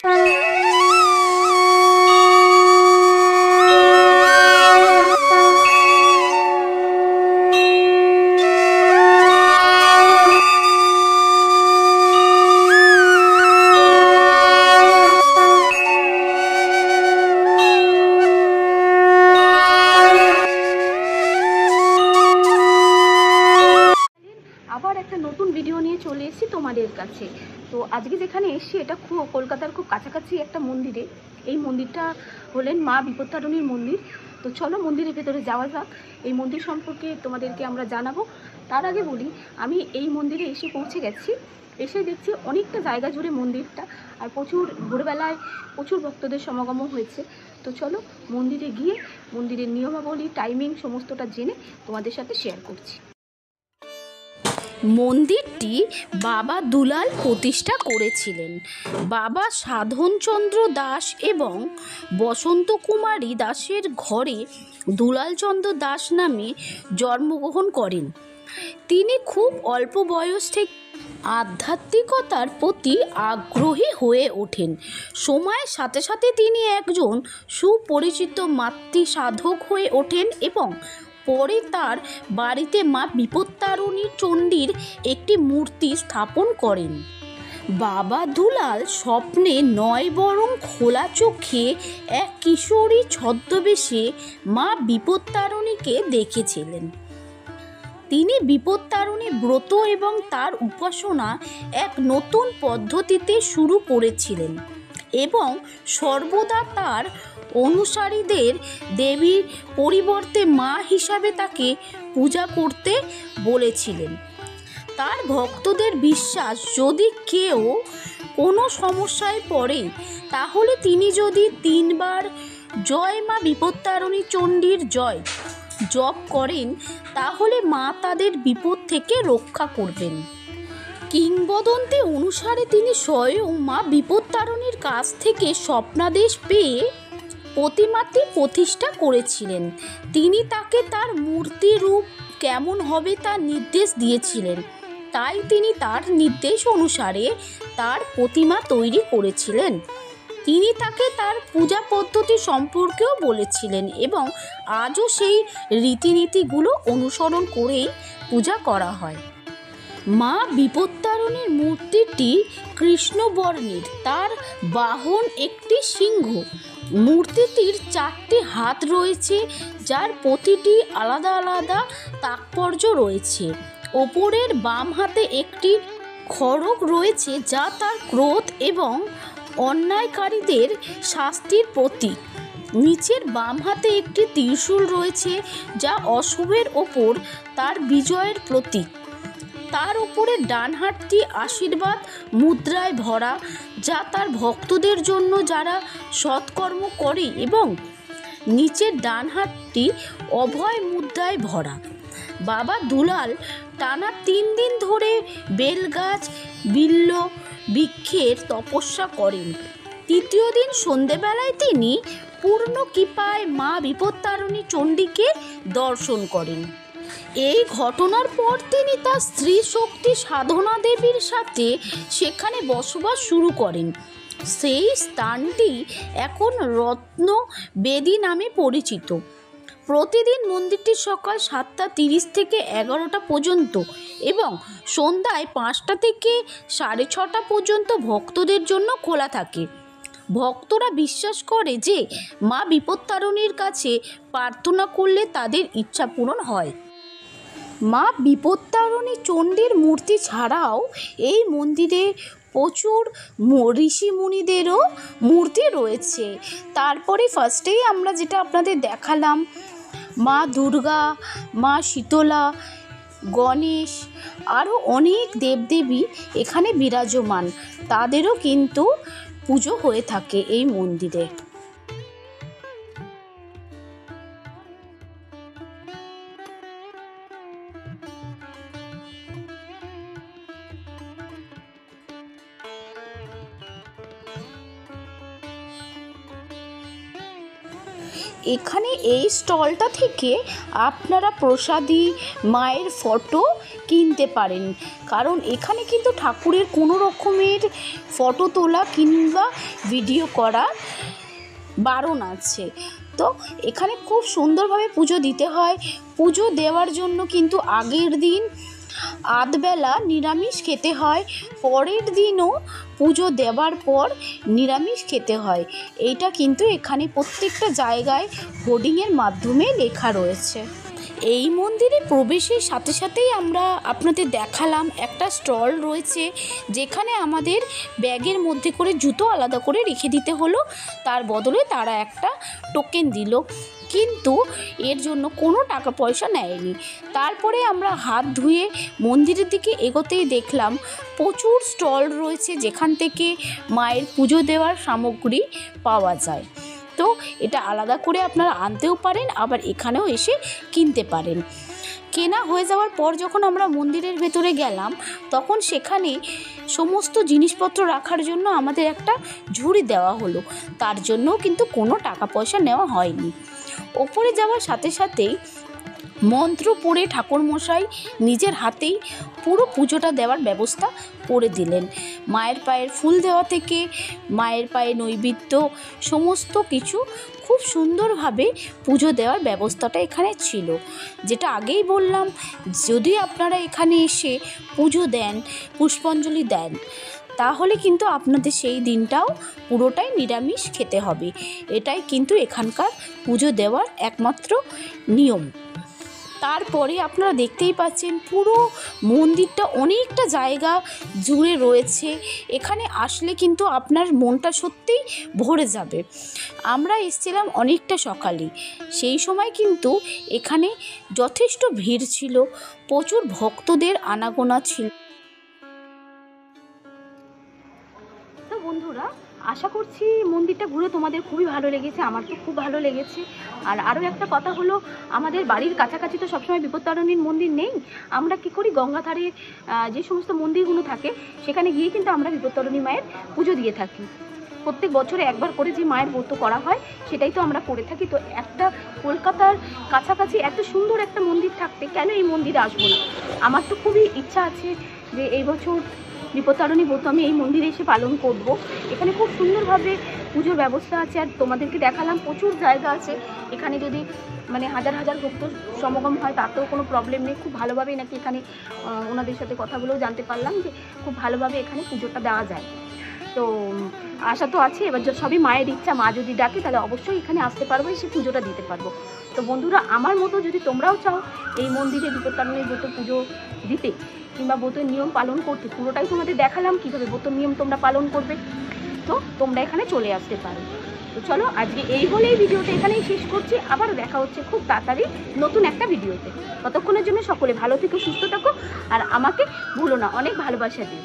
আবার একটা নতুন ভিডিও নিয়ে চলে এসেছি তোমাদের কাছে। তো আজকে যেখানে এসেছি এটা কলকাতার খুব কাছাকাছি একটা মন্দিরে। এই মন্দিরটা হলেন মা বিপত্তারিণীর মন্দির। তো চলো মন্দিরের ভেতরে যাওয়া যাক, এই মন্দির সম্পর্কে তোমাদেরকে আমরা জানাবো। তার আগে বলি, আমি এই মন্দিরে এসে পৌঁছে গেছি। এসে দেখছি অনেকটা জায়গা জুড়ে মন্দিরটা, আর প্রচুর ভোরবেলায় প্রচুর ভক্তদের সমাগমও হয়েছে। তো চলো মন্দিরে গিয়ে মন্দিরের নিয়মাবলী, টাইমিং সমস্তটা জেনে তোমাদের সাথে শেয়ার করছি। মন্দিরটি বাবা দুলাল প্রতিষ্ঠা করেছিলেন। বাবা সাধনচন্দ্র দাস এবং বসন্ত কুমারী দাসের ঘরে দুলালচন্দ্র দাস নামে জন্মগ্রহণ করেন। তিনি খুব অল্প বয়স থেকে আধ্যাত্মিকতার প্রতি আগ্রহী হয়ে ওঠেন। সময়ের সাথে সাথে তিনি একজন সুপরিচিত মাতৃ সাধক হয়ে ওঠেন এবং পরে তার বাড়িতে মা বিপত্তারিণী চণ্ডীর একটি মূর্তি স্থাপন করেন। বাবা দুলাল স্বপ্নে নয় বরং খোলা চোখে এক কিশোরী ছদ্মবেশে মা বিপত্তারিণীকে দেখেছিলেন। তিনি বিপত্তারিণী ব্রত এবং তার উপাসনা এক নতুন পদ্ধতিতে শুরু করেছিলেন এবং সর্বদা তার অনুসারীদের দেবীর পরিবর্তে মা হিসাবে তাকে পূজা করতে বলেছিলেন। তার ভক্তদের বিশ্বাস, যদি কেউ কোনো সমস্যায় পড়ে তাহলে তিনি যদি 3 বার জয় মা বিপত্তারিণী চণ্ডীর জয় জপ করেন তাহলে মা তাদের বিপদ থেকে রক্ষা করবেন। কিংবদন্তি অনুসারে তিনি স্বয়ং মা বিপত্তারিণীর কাছ থেকে স্বপ্নাদেশ পেয়ে প্রতিমাটি প্রতিষ্ঠা করেছিলেন। তিনি তাকে তার মূর্তি রূপ কেমন হবে তা নির্দেশ দিয়েছিলেন, তাই তিনি তার নির্দেশ অনুসারে তার প্রতিমা তৈরি করেছিলেন। তিনি তাকে তার পূজা পদ্ধতি সম্পর্কেও বলেছিলেন এবং আজও সেই রীতিনীতিগুলো অনুসরণ করেই পূজা করা হয়। মা বিপত্তারিণীর মূর্তিটি কৃষ্ণবর্ণের, তার বাহন একটি সিংহ। মূর্তিটির 4টি হাত রয়েছে, যার প্রতিটি আলাদা আলাদা তাৎপর্য রয়েছে। ওপরের বাম হাতে একটি খড়গ রয়েছে, যা তার ক্রোধ এবং অন্যায়কারীদের শাস্তির প্রতীক। নিচের বাম হাতে একটি ত্রিশূল রয়েছে, যা অশুভের ওপর তার বিজয়ের প্রতীক। তার উপরে ডান হাতটি আশীর্বাদ মুদ্রায় ভরা, যা তার ভক্তদের জন্য যারা সৎকর্ম করে, এবং নিচের ডান হাতটি অভয় মুদ্রায় ভরা। বাবা দুলাল টানা 3 দিন ধরে বেলগাছ বিল্ল বৃক্ষের তপস্যা করেন। 3য় দিন সন্ধেবেলায় তিনি পূর্ণ কৃপায় মা বিপত্তারিণী চণ্ডীকে দর্শন করেন। এই ঘটনার পর তিনি তার স্ত্রী শক্তি সাধনা দেবীর সাথে সেখানে বসবাস শুরু করেন। সেই স্থানটি এখন রত্ন বেদী নামে পরিচিত। প্রতিদিন মন্দিরটি সকাল 7:30 থেকে 11টা পর্যন্ত এবং সন্ধ্যায় 5টা থেকে 6:30 পর্যন্ত ভক্তদের জন্য খোলা থাকে। ভক্তরা বিশ্বাস করে যে মা বিপত্তারিণীর কাছে প্রার্থনা করলে তাদের ইচ্ছা পূরণ হয়। মা বিপত্তারিণী চণ্ডীর মূর্তি ছাড়াও এই মন্দিরে প্রচুর ঋষি মুনিদেরও মূর্তি রয়েছে। তারপরে ফার্স্টেই আমরা যেটা আপনাদের দেখালাম, মা দুর্গা, মা শীতলা, গণেশ, আরও অনেক দেবদেবী এখানে বিরাজমান। তাদেরও কিন্তু পুজো হয়ে থাকে এই মন্দিরে। এখানে এই স্টলটা থেকে আপনারা প্রসাদী মায়ের ফটো কিনতে পারেন, কারণ এখানে কিন্তু ঠাকুরের কোনো রকমের ফটো তোলা কিংবা ভিডিও করা বারণ আছে। তো এখানে খুব সুন্দরভাবে পুজো দিতে হয়। পুজো দেওয়ার জন্য কিন্তু আগের দিন আধবেলা নিরামিষ খেতে হয়, পরের দিনও পুজো দেওয়ার পর নিরামিষ খেতে হয়। এইটা কিন্তু এখানে প্রত্যেকটা জায়গায় হোর্ডিংয়ের মাধ্যমে লেখা রয়েছে। এই মন্দিরে প্রবেশের সাথে সাথেই আমরা আপনাদের দেখালাম একটা স্টল রয়েছে, যেখানে আমাদের ব্যাগের মধ্যে করে জুতো আলাদা করে রেখে দিতে হলো, তার বদলে তারা একটা টোকেন দিল, কিন্তু এর জন্য কোনো টাকা পয়সা নেয়নি। তারপরে আমরা হাত ধুয়ে মন্দিরের দিকে এগোতেই দেখলাম প্রচুর স্টল রয়েছে, যেখান থেকে মায়ের পুজো দেওয়ার সামগ্রী পাওয়া যায়। তো এটা আলাদা করে আপনারা আনতেও পারেন, আবার এখানেও এসে কিনতে পারেন। কেনা হয়ে যাওয়ার পর যখন আমরা মন্দিরের ভেতরে গেলাম, তখন সেখানে সমস্ত জিনিসপত্র রাখার জন্য আমাদের একটা ঝুড়ি দেওয়া হলো, তার জন্যও কিন্তু কোনো টাকা পয়সা নেওয়া হয়নি। ওপরে যাওয়ার সাথে সাথেই মন্ত্র পড়ে ঠাকুরমশাই নিজের হাতেই পুরো পুজোটা দেওয়ার ব্যবস্থা করে দিলেন। মায়ের পায়ের ফুল দেওয়া থেকে মায়ের পায়ে নৈবেদ্য সমস্ত কিছু খুব সুন্দরভাবে পুজো দেওয়ার ব্যবস্থাটা এখানে ছিল। যেটা আগেই বললাম, যদি আপনারা এখানে এসে পুজো দেন, পুষ্পাঞ্জলি দেন, তাহলে কিন্তু আপনাদের সেই দিনটাও পুরোটাই নিরামিষ খেতে হবে। এটাই কিন্তু এখানকার পুজো দেওয়ার একমাত্র নিয়ম। তারপরে আপনারা দেখতেই পাচ্ছেন পুরো মন্দিরটা অনেকটা জায়গা জুড়ে রয়েছে। এখানে আসলে কিন্তু আপনার মনটা সত্যিই ভরে যাবে। আমরা এসেছিলাম অনেকটা সকালে, সেই সময় কিন্তু এখানে যথেষ্ট ভিড় ছিল, প্রচুর ভক্তদের আনাগোনা ছিল। তো বন্ধুরা, আশা করছি মন্দিরটা ঘুরে তোমাদের খুবই ভালো লেগেছে, আমার তো খুব ভালো লেগেছে। আর আরও একটা কথা হলো, আমাদের বাড়ির কাছাকাছি তো সবসময় বিপত্তারিণীর মন্দির নেই। আমরা কি করি, গঙ্গাধারের যে সমস্ত মন্দিরগুলো থাকে সেখানে গিয়ে কিন্তু আমরা বিপত্তারিণী মায়ের পুজো দিয়ে থাকি। প্রত্যেক বছরে একবার করে যে মায়ের ব্রত করা হয় সেটাই তো আমরা করে থাকি। তো একটা কলকাতার কাছাকাছি এত সুন্দর একটা মন্দির থাকতে কেন এই মন্দিরে আসবো না? আমার তো খুবই ইচ্ছা আছে যে এই বছর বিপত্তারিণী ব্রত আমি এই মন্দিরে এসে পালন করব। এখানে খুব সুন্দরভাবে পুজোর ব্যবস্থা আছে, আর তোমাদেরকে দেখালাম প্রচুর জায়গা আছে। এখানে যদি মানে হাজার হাজার ভক্ত সমাগম হয় তাতেও কোনো প্রবলেম নেই। খুব ভালোভাবেই নাকি এখানে ওনাদের সাথে কথা বলেও জানতে পারলাম যে খুব ভালোভাবে এখানে পুজোটা দেওয়া যায়। তো আশা তো আছে, এবার সবই মায়ের ইচ্ছা, মা যদি ডাকে তাহলে অবশ্যই এখানে আসতে পারবো, এসে পুজোটা দিতে পারবো। তো বন্ধুরা, আমার মতো যদি তোমরাও চাও এই মন্দিরে বিপত্তারিণীর ব্রত পুজো দিতে কিংবা ব্রতের নিয়ম পালন করতে, পুরোটাই তোমাদের দেখালাম কীভাবে ব্রত নিয়ম তোমরা পালন করবে, তো তোমরা এখানে চলে আসতে পারো। তো চলো, আজকে এই বলেই ভিডিওটা এখানেই শেষ করছি। আবার দেখা হচ্ছে খুব তাড়াতাড়ি নতুন একটা ভিডিওতে। ততক্ষণের জন্য সকলে ভালো থেকো, সুস্থ থাকো, আর আমাকে ভুলো না অনেক ভালোবাসা দিও।